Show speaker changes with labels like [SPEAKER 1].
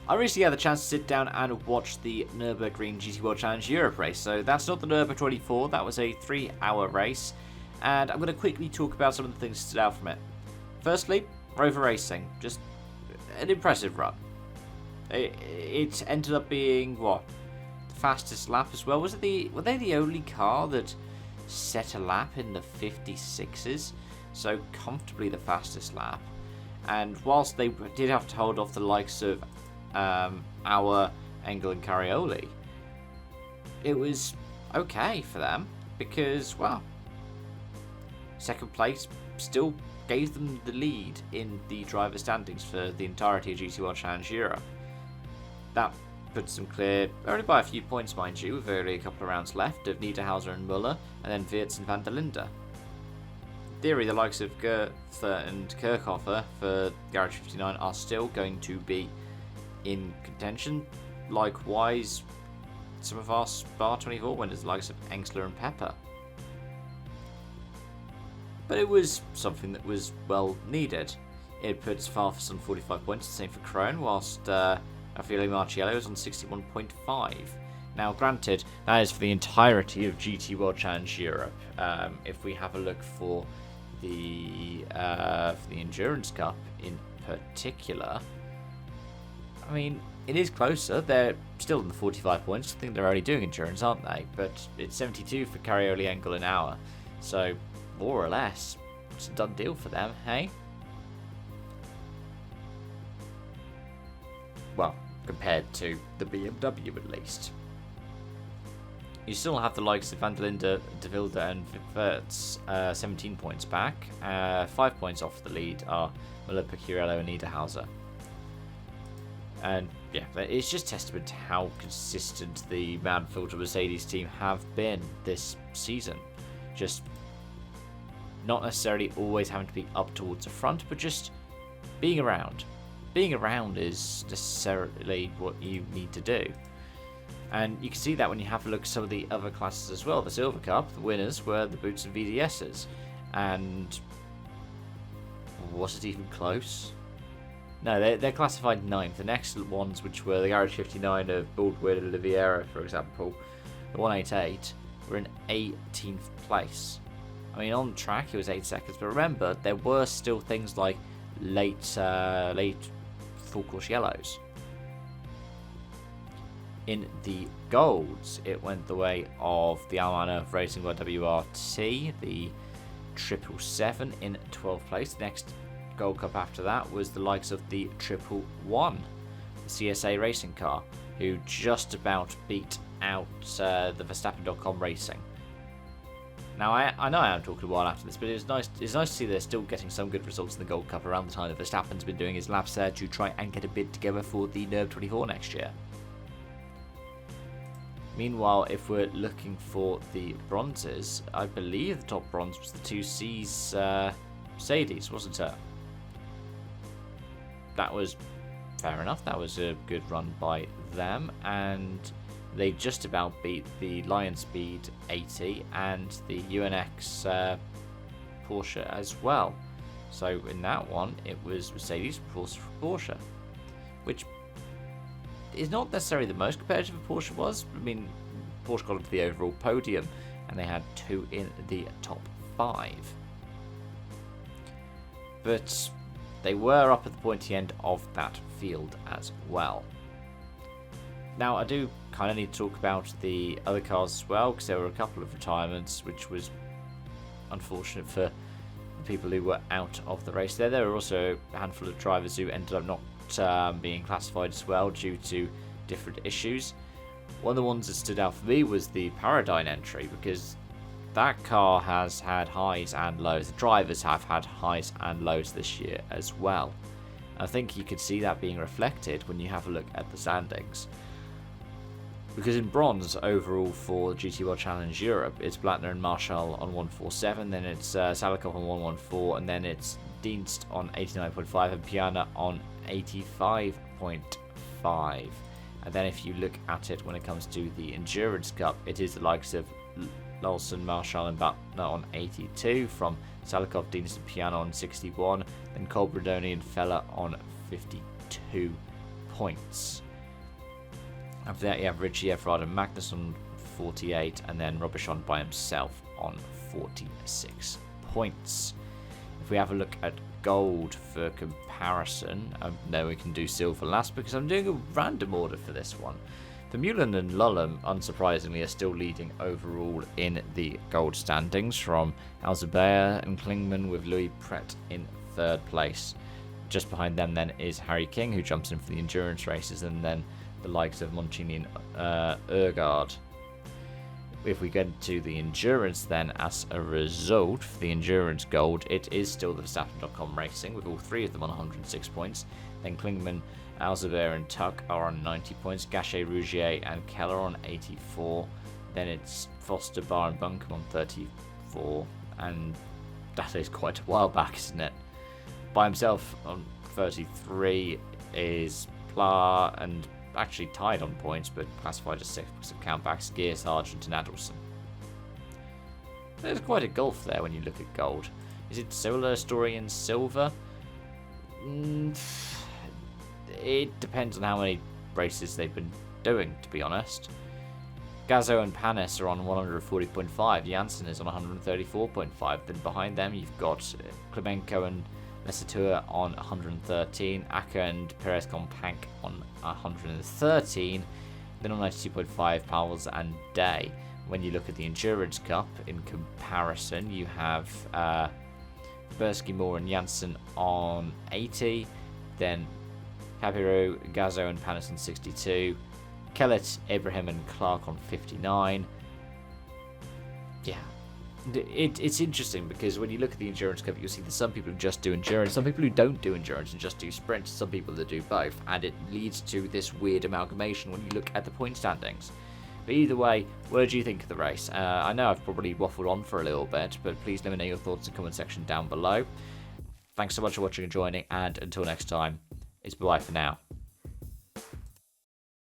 [SPEAKER 1] I recently had the chance to sit down and watch the Nürburgring GT World Challenge Europe race. So that's not the Nürburgring 24, that was a 3-hour race. And I'm going to quickly talk about some of the things that stood out from it. Firstly, Rover Racing. Just an impressive run. It ended up being, what, the fastest lap as well? Were they the only car that set a lap in the 56s? So comfortably the fastest lap. And whilst they did have to hold off the likes of our Engel and Carioli, it was okay for them because, well, second place still gave them the lead in the driver standings for the entirety of GT World Challenge Europe. That puts them clear only by a few points, mind you, with only a couple of rounds left of Niederhauser and Muller, and then Wirtz and van der Linde. In theory, the likes of Goethe and Kirchhofer for Garage 59 are still going to be in contention. Likewise, some of our Spa 24 winners, the likes of Engsler and Pepper. But it was something that was well needed. It puts Farfus on 45 points, the same for Krohn, whilst Raffaele Marciello is on 61.5. Now, granted, that is for the entirety of GT World Challenge Europe. If we have a look for the Endurance Cup in particular, I mean, it is closer. They're still in the 45 points. I think they're only doing endurance, aren't they? But it's 72 for Carioli, Engel, and Auer. So, more or less, it's a done deal for them, hey? Well, compared to the BMW at least. You still have the likes of van der Linde, De Wilde, and Wirtz 17 points back. 5 points off the lead are Muller, Picciarello, and Niederhauser. And yeah, it's just testament to how consistent the Manfield Mercedes team have been this season. Just not necessarily always having to be up towards the front, but just being around. Being around is necessarily what you need to do. And you can see that when you have a look at some of the other classes as well. The Silver Cup, the winners were the Boots and VDSs. And was it even close? No, they're classified 9th. The next ones, which were the Garage 59 of Baldwin and Oliveira, for example, the 188, were in 18th place. I mean, on track it was 8 seconds, but remember, there were still things like late full course yellows. In the golds, it went the way of the Almana Racing by WRT, the 777 in 12th place. The next Gold Cup after that was the likes of the 111, the CSA racing car, who just about beat out the Verstappen.com Racing. Now, I know I am talking a while after this, but it's nice to see they're still getting some good results in the Gold Cup around the time that Verstappen's been doing his laps there to try and get a bid together for the Nürburgring 24 next year. Meanwhile, if we're looking for the bronzes, I believe the top bronze was the 2C's Mercedes, wasn't it? That was fair enough. That was a good run by them, and they just about beat the Lion Speed 80 and the UNX Porsche as well. So in that one, it was Mercedes versus Porsche, which is not necessarily the most competitive Porsche was. I mean, Porsche got into the overall podium, and they had 2 in the top 5. But they were up at the pointy end of that field as well. Now, I do kind of need to talk about the other cars as well, because there were a couple of retirements, which was unfortunate for the people who were out of the race there. There were also a handful of drivers who ended up not being classified as well due to different issues. One of the ones that stood out for me was the Paradigm entry, because that car has had highs and lows. The drivers have had highs and lows this year as well. I think you could see that being reflected when you have a look at the standings. Because in bronze, overall for GT World Challenge Europe, it's Blattner and Marshall on 147, then it's Salikov on 114, and then it's Dienst on 89.5 and Piana on 85.5. And then if you look at it when it comes to the Endurance Cup, it is the likes of Lawson, Marshall and Butler on 82, from Salikov, Dienst and Piana on 61, then Colbradoni and Feller on 52 points. After that, you have Richie Everard and Magnus on 48, and then Robichon by himself on 46 points. If we have a look at gold for comparison, no, we can do silver last because I'm doing a random order for this one. Vermeulen and Lulham, unsurprisingly, are still leading overall in the gold standings, from Alzerbea and Klingman, with Louis Pret in third place. Just behind them then is Harry King, who jumps in for the endurance races, and then the likes of Moncini and Ergaard. If we get to the endurance then, as a result, for the endurance gold, it is still the Verstappen.com Racing, with all three of them on 106 points. Then Klingman, Alzerbea and Tuck are on 90 points. Gachet, Rougier and Keller on 84. Then it's Foster, Barr and Buncombe on 34. And that is quite a while back, isn't it? By himself on 33 is Pla, and actually tied on points, but classified as 6 because of countbacks, Gear, Sargent and Adelson. There's quite a gulf there when you look at gold. Is it similar story in silver? It depends on how many races they've been doing, to be honest. Gazzo and Panis are on 140.5. Janssen is on 134.5. Then behind them you've got Klemenko and Messatua on 113. Acker and Perez Companc on 113. Then on 92.5, Powells and Day. When you look at the Endurance Cup, in comparison, you have Bursky, Moore and Janssen on 80. Then Capiro, Gazzo and Panis on 62. Kellett, Ibrahim and Clark on 59. Yeah. It's interesting because when you look at the Endurance Cup, you'll see that some people who just do endurance, some people who don't do endurance and just do sprints, some people that do both, and it leads to this weird amalgamation when you look at the point standings. But either way, what do you think of the race? I know I've probably waffled on for a little bit, but please let me know your thoughts in the comment section down below. Thanks so much for watching and joining, and until next time, it's bye for now.